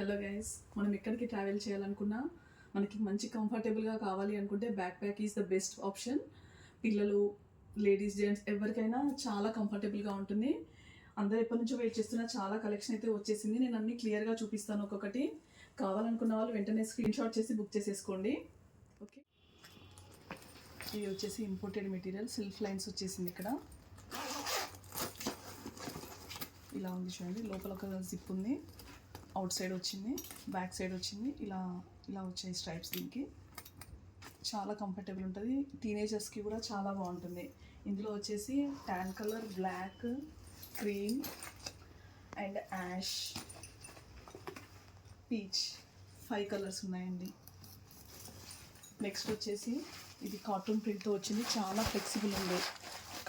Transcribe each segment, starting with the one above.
Hello guys, మనం ఎక్కడికి travel చేయాలనుకున్నా మనకి మంచి కంఫర్టబుల్గా కావాలి అనుకుంటే back pack is the best option. పిల్లలు, లేడీస్, జెంట్స్ ఎవరికైనా చాలా కంఫర్టబుల్గా ఉంటుంది. అందరు ఎప్పటి నుంచో వెయిట్ చేస్తున్న చాలా కలెక్షన్ అయితే వచ్చేసింది. నేను అన్ని క్లియర్గా చూపిస్తాను. ఒక్కొక్కటి కావాలనుకున్న వాళ్ళు వెంటనే స్క్రీన్ షాట్ చేసి బుక్ చేసేసుకోండి. ఓకే, ఇది వచ్చేసి ఇంపోర్టెడ్ మెటీరియల్, సెల్ఫ్ లైన్స్ వచ్చేసింది. ఇక్కడ ఇలా ఉంది చూడండి. లోపల ఒక జిప్ ఉంది, అవుట్ సైడ్ వచ్చింది, బ్యాక్ సైడ్ వచ్చింది. ఇలా ఇలా వచ్చాయి స్ట్రైప్స్. దీనికి చాలా కంఫర్టబుల్ ఉంటుంది. టీనేజర్స్కి కూడా చాలా బాగుంటుంది. ఇందులో వచ్చేసి tan colour, black, cream and ash, peach 5 colours ఉన్నాయండి. నెక్స్ట్ వచ్చేసి ఇది కార్టూన్ ప్రింట్తో వచ్చింది. చాలా ఫ్లెక్సిబుల్ ఉంది,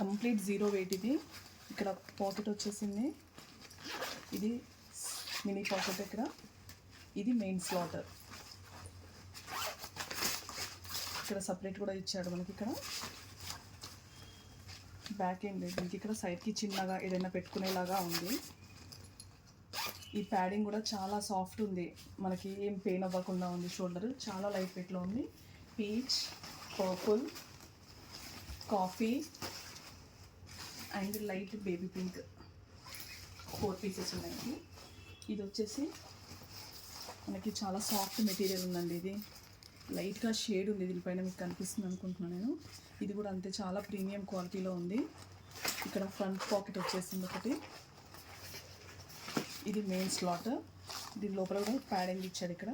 కంప్లీట్ జీరో వెయిట్. ఇది ఇక్కడ పాకెట్ వచ్చేసింది. ఇది మినీ పాకెట్. ఇక్కడ ఇది మెయిన్ స్లాటర్. ఇక్కడ సపరేట్ కూడా ఇచ్చాడు మనకి. ఇక్కడ బ్యాక్ ఏం లేదు దీనికి. ఇక్కడ సైడ్కి చిన్నగా ఏదైనా పెట్టుకునేలాగా ఉంది. ఈ ప్యాడింగ్ కూడా చాలా సాఫ్ట్ ఉంది, మనకి ఏం పెయిన్ అవ్వకుండా ఉంది. షోల్డర్ చాలా లైట్ వెయిట్లో ఉంది. Peach, purple, coffee and light baby pink 4 pieces ఉన్నాయి. ఇది వచ్చేసి మనకి చాలా సాఫ్ట్ మెటీరియల్ ఉందండి. ఇది లైట్గా షేడ్ ఉంది దీనిపైన, మీకు కనిపిస్తుంది అనుకుంటున్నాను నేను. ఇది కూడా అంతే, చాలా ప్రీమియం క్వాలిటీలో ఉంది. ఇక్కడ ఫ్రంట్ పాకెట్ వచ్చేసింది ఒకటి. ఇది మెయిన్ స్లాట్. దీని లోపల కూడా ప్యాడింగ్ ఇచ్చాడు. ఇక్కడ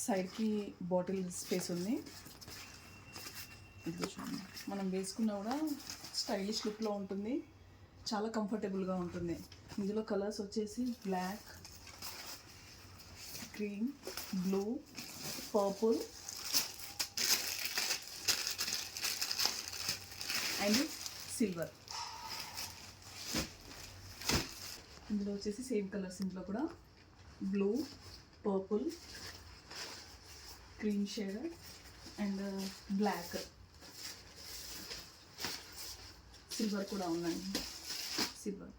సైడ్కి బాటిల్ స్పేస్ ఉంది. ఇది చూడండి, మనం వేసుకున్నా కూడా స్టైలిష్ లుక్లో ఉంటుంది, చాలా కంఫర్టబుల్గా ఉంటుంది. ఇందులో కలర్స్ వచ్చేసి black, green, blue, purple and silver. ఇందులో వచ్చేసి సేమ్ కలర్స్. ఇందులో కూడా blue, purple, cream shade and black, silver కూడా ఉన్నాయి. సిల్వర్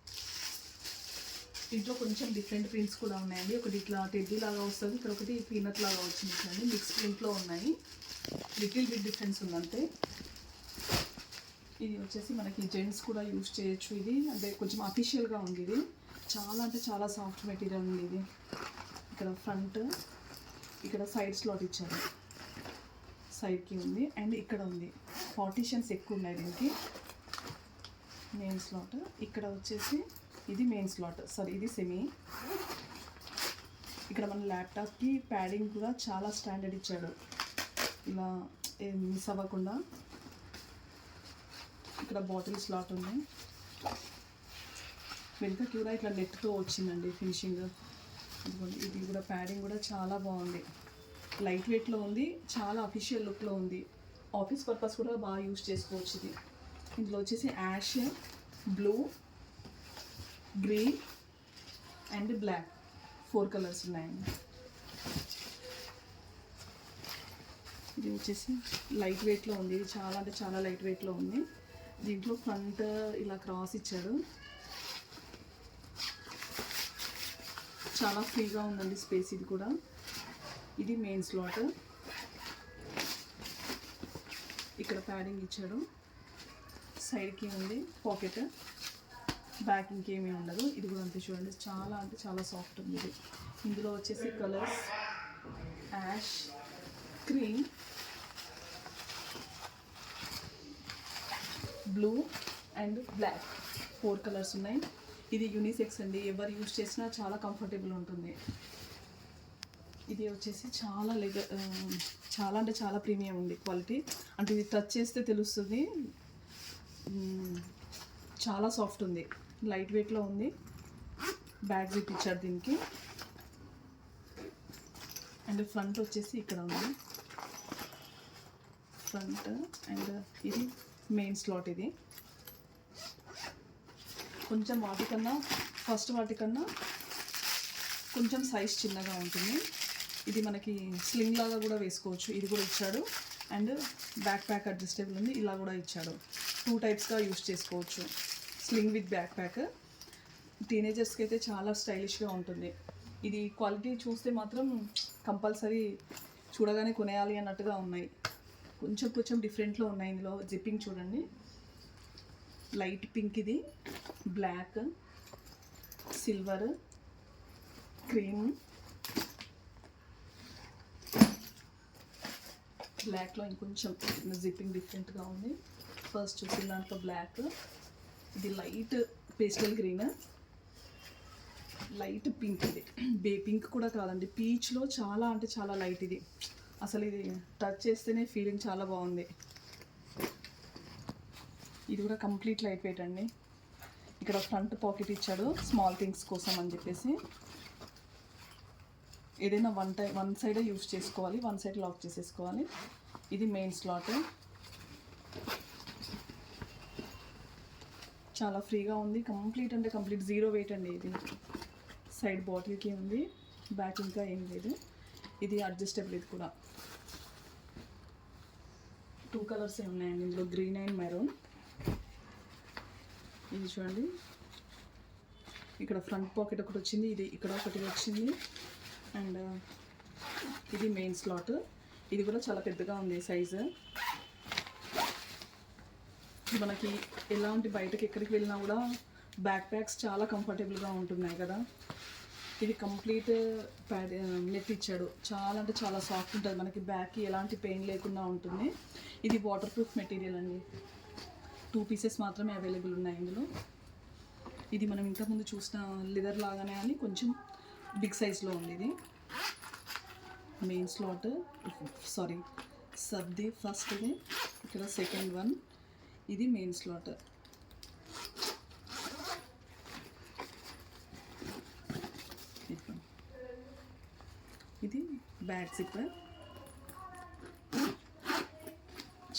దీంట్లో కొంచెం డిఫరెంట్ ప్రింట్స్ కూడా ఉన్నాయండి. ఒకటి ఇట్లా టెడ్డీ లాగా వస్తుంది, ఇక్కడ ఒకటి పీనట్ లాగా వచ్చింది చూడండి. మిక్స్ ప్రింట్లో ఉన్నాయి, లిటిల్ బిట్ డిఫరెన్స్ ఉందంటే. ఇది వచ్చేసి మనకి జెంట్స్ కూడా యూజ్ చేయొచ్చు. ఇది అంటే కొంచెం అఫీషియల్గా ఉంది. ఇది చాలా అంటే చాలా సాఫ్ట్ మెటీరియల్ ఉంది. ఇది ఇక్కడ ఫ్రంట్, ఇక్కడ సైడ్ స్లాట్ ఇచ్చారు, సైడ్కి ఉంది అండ్ ఇక్కడ ఉంది. పార్టీషన్స్ ఎక్కువ ఉన్నాయి దీనికి. మెయిన్ స్లాట్ ఇక్కడ వచ్చేసి ఇది మెయిన్ స్లాట్, సారీ ఇది సెమీ. ఇక్కడ మన ల్యాప్టాప్కి ప్యాడింగ్ కూడా చాలా స్టాండర్డ్ ఇచ్చాడు, ఇలా మిస్ అవ్వకుండా. ఇక్కడ బాటిల్ స్లాట్ ఉంది. వెనుకకి కూడా ఇట్లా నెట్తో వచ్చిందండి ఫినిషింగ్. ఇది కూడా ప్యాడింగ్ కూడా చాలా బాగుంది, లైట్ వెయిట్లో ఉంది, చాలా అఫీషియల్ లుక్లో ఉంది. ఆఫీస్ పర్పస్ కూడా బాగా యూజ్ చేసుకోవచ్చు. ఇది ఇందులో వచ్చేసి ash, blue, green and black 4 colours ఉన్నాయండి. ఇది వచ్చేసి లైట్ వెయిట్లో ఉంది. ఇది చాలా అంటే చాలా లైట్ వెయిట్లో ఉంది. దీంట్లో ఫ్రంట్ ఇలా క్రాస్ ఇచ్చాడు, చాలా ఫ్రీగా ఉందండి స్పేస్. ఇది కూడా ఇది మెయిన్ స్లాట్. ఇక్కడ ప్యాడింగ్ ఇచ్చాడు, సైడ్కి ఉంది పాకెట్, బ్యాక్ ఇంకేమీ ఉండదు. ఇది కూడా అంతే చూడండి, చాలా అంటే చాలా సాఫ్ట్ ఉంది. ఇది ఇందులో వచ్చేసి colours ash, cream, blue and black 4 colours ఉన్నాయి. ఇది యూనిసెక్స్ అండి, ఎవరు యూజ్ చేసినా చాలా కంఫర్టబుల్ ఉంటుంది. ఇది వచ్చేసి చాలా అంటే చాలా ప్రీమియం ఉంది క్వాలిటీ. అంటే ఇది టచ్ చేస్తే తెలుస్తుంది, చాలా సాఫ్ట్ ఉంది, లైట్ వెయిట్లో ఉంది. బ్యాక్ జిప్ ఇచ్చారు దీనికి. అండ్ ఫ్రంట్ వచ్చేసి ఇక్కడ ఉంది ఫ్రంట్. అండ్ ఇది మెయిన్ స్లాట్. ఇది కొంచెం వాటికన్నా కొంచెం సైజ్ చిన్నగా ఉంటుంది. ఇది మనకి స్లింగ్ లాగా కూడా వేసుకోవచ్చు. ఇది కూడా ఇచ్చాడు. అండ్ బ్యాక్ ప్యాక్ అడ్జస్టబుల్ ఉంది, ఇలా కూడా ఇచ్చాడు. 2 టైప్స్గా యూజ్ చేసుకోవచ్చు, స్లింగ్ విత్ బ్యాక్ ప్యాక్. టీనేజర్స్కి అయితే చాలా స్టైలిష్గా ఉంటుంది. ఇది క్వాలిటీ చూస్తే మాత్రం కంపల్సరీ చూడగానే కొనేయాలి అన్నట్టుగా ఉన్నాయి. కొంచెం కొంచెం డిఫరెంట్లో ఉన్నాయి. ఇందులో జిప్పింగ్ చూడండి, లైట్ పింక్, ఇది బ్లాక్, సిల్వర్, క్రీమ్, బ్లాక్లో ఇంకొంచెం జిప్పింగ్ డిఫరెంట్గా ఉంది. ఫస్ట్ చూసిన దాంట్లో బ్లాక్, ఇది light pastel green, light pink, ఇది పింక్ కూడా కాదండి, పీచ్లో చాలా అంటే చాలా లైట్. ఇది అసలు ఇది టచ్ చేస్తేనే ఫీలింగ్ చాలా బాగుంది. ఇది కూడా కంప్లీట్ లైట్ వెయిట్ అండి. ఇక్కడ ఫ్రంట్ పాకెట్ ఇచ్చాడు స్మాల్ థింగ్స్ కోసం అని చెప్పేసి. ఏదైనా వన్ సైడే యూస్ చేసుకోవాలి, వన్ సైడ్ లాక్ చేసేసుకోవాలి. ఇది మెయిన్ స్లాట్, చాలా ఫ్రీగా ఉంది. కంప్లీట్ అంటే కంప్లీట్ జీరో వెయిట్ అండి. ఇది సైడ్ బాటిల్కి ఉంది, బ్యాక్ ఇంకా ఏం లేదు. ఇది అడ్జస్టబుల్, ఇది కూడా 2 కలర్స్ ఉన్నాయండి ఇందులో, గ్రీన్ అండ్ మెరూన్. ఇది చూడండి, ఇక్కడ ఫ్రంట్ పాకెట్ ఒకటి వచ్చింది, ఇది ఇక్కడ ఒకటి వచ్చింది, అండ్ ఇది మెయిన్ స్లాట్. ఇది కూడా చాలా పెద్దగా ఉంది సైజు. మనకి ఎలాంటి బయటకి ఎక్కడికి వెళ్ళినా కూడా బ్యాక్ ప్యాక్స్ చాలా కంఫర్టబుల్గా ఉంటున్నాయి కదా. ఇది కంప్లీట్ నెట్ ఇచ్చాడు, చాలా అంటే చాలా సాఫ్ట్ ఉంటుంది, మనకి బ్యాక్కి ఎలాంటి పెయిన్ లేకుండా ఉంటుంది. ఇది వాటర్ ప్రూఫ్ మెటీరియల్ అండి. 2 పీసెస్ మాత్రమే అవైలబుల్ ఉన్నాయి ఇందులో. ఇది మనం ఇంతకుముందు చూసిన లెదర్ లాగానే అని కొంచెం బిగ్ సైజ్లో ఉంది. ఇది మెయిన్ స్లాట్, సారీ సబ్ది ఫస్ట్ది, ఇక్కడ సెకండ్ వన్, ఇది మెయిన్ స్లాట్. ఇది బ్యాక్ జిప్పర్,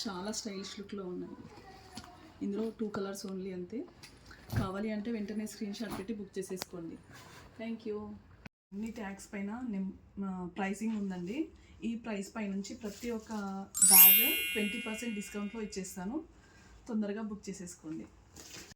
చాలా స్టైలిష్ లుక్లో ఉన్నాయి. ఇందులో 2 కలర్స్ ఓన్లీ, అంతే. కావాలి అంటే వెంటనే స్క్రీన్ షాట్ పెట్టి బుక్ చేసేసుకోండి. Thank you. అన్ని ట్యాగ్స్ పైన ప్రైసింగ్ ఉందండి. ఈ ప్రైస్ పై నుంచి ప్రతి ఒక్క బ్యాగ్ 20% డిస్కౌంట్లో ఇచ్చేస్తాను. తొందరగా బుక్ చేసేసుకోండి.